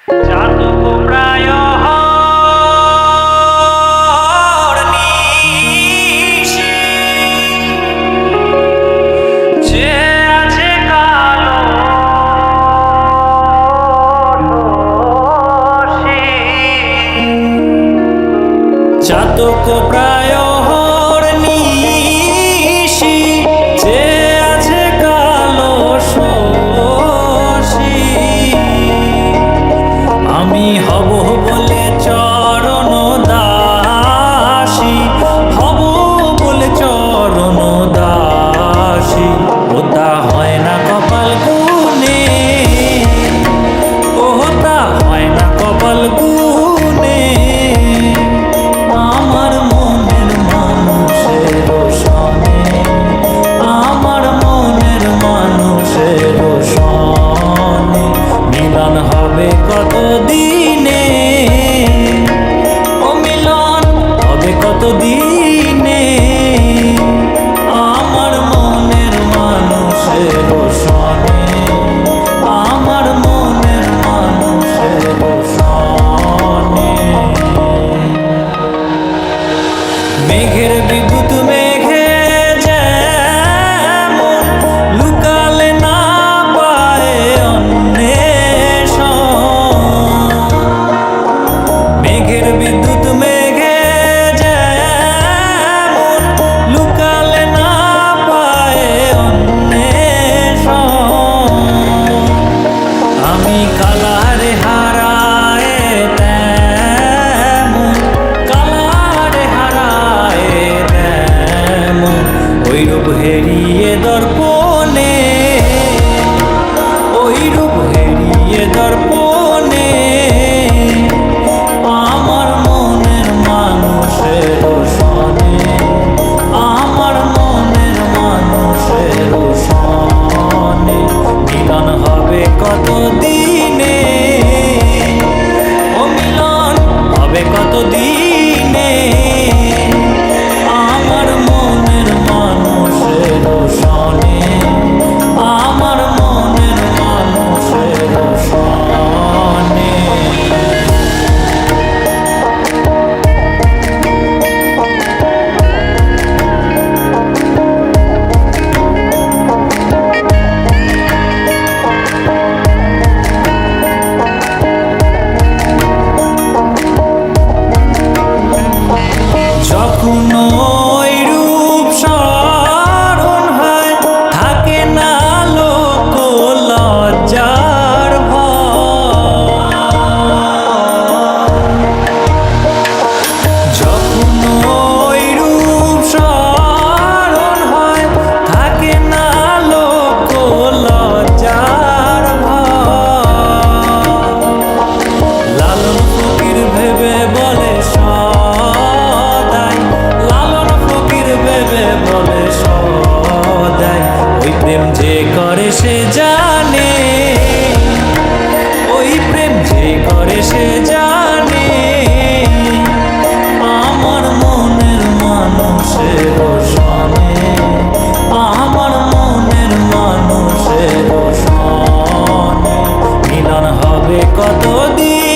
চাতক প্রায় নিশি যে আছে কালো চাতক প্রায় নিশি যে আছে কালো আমি হব বলে চরণ দাসী, হব বলে চরণ দাসী, ওটা হয় না কপাল গুনে, ওটা হয় না কপাল গুনে। আমার মনের মানুষের সনে, আমার মনের মানুষের সনে মিলন হবে কত দিনে, ও মিলন হবে কত দিনে। আমার মনের মানুষের সনে, আমার মনের মানুষের সনে। মেঘের বিদ্যুৎ মেঘে যেমন লুকালে না পায় অন্বেষণ, মেঘের বিদ্যুৎ মেঘে যেমন লুকালে না পায় অন্বেষণ। আমি কালারে হারায় তেমন, কালারে হারায় তেমন ওই রূপ হেরিয়ে দর্পণে, ওই রূপ হেরিয়ে দর্পণে। আমার মনের মানুষের সনে, আমার মনের মানুষের সনে মিলন হবে কত দিনে, ও মিলন হবে কত দিনে। আমার মনের মানুষের সনে, আমার মনের মানুষের সনে। যখন ওই রূপ স্মরণ হয় থাকে না লোক লজ্জার ভয়, যখন ওই রূপ স্মরণ হয় থাকে না লোক লজ্জার ভয়। লালন ফকির ভেবে বলে সদাই, লালন ফকির ভেবে বলে সদাই ওই প্রেম যে করে সে জানে, ওই প্রেম যে করে সে জানে। আমার মনের মানুষের সনে, আমার মনের মানুষের সনে মিলন হবে কত দিন।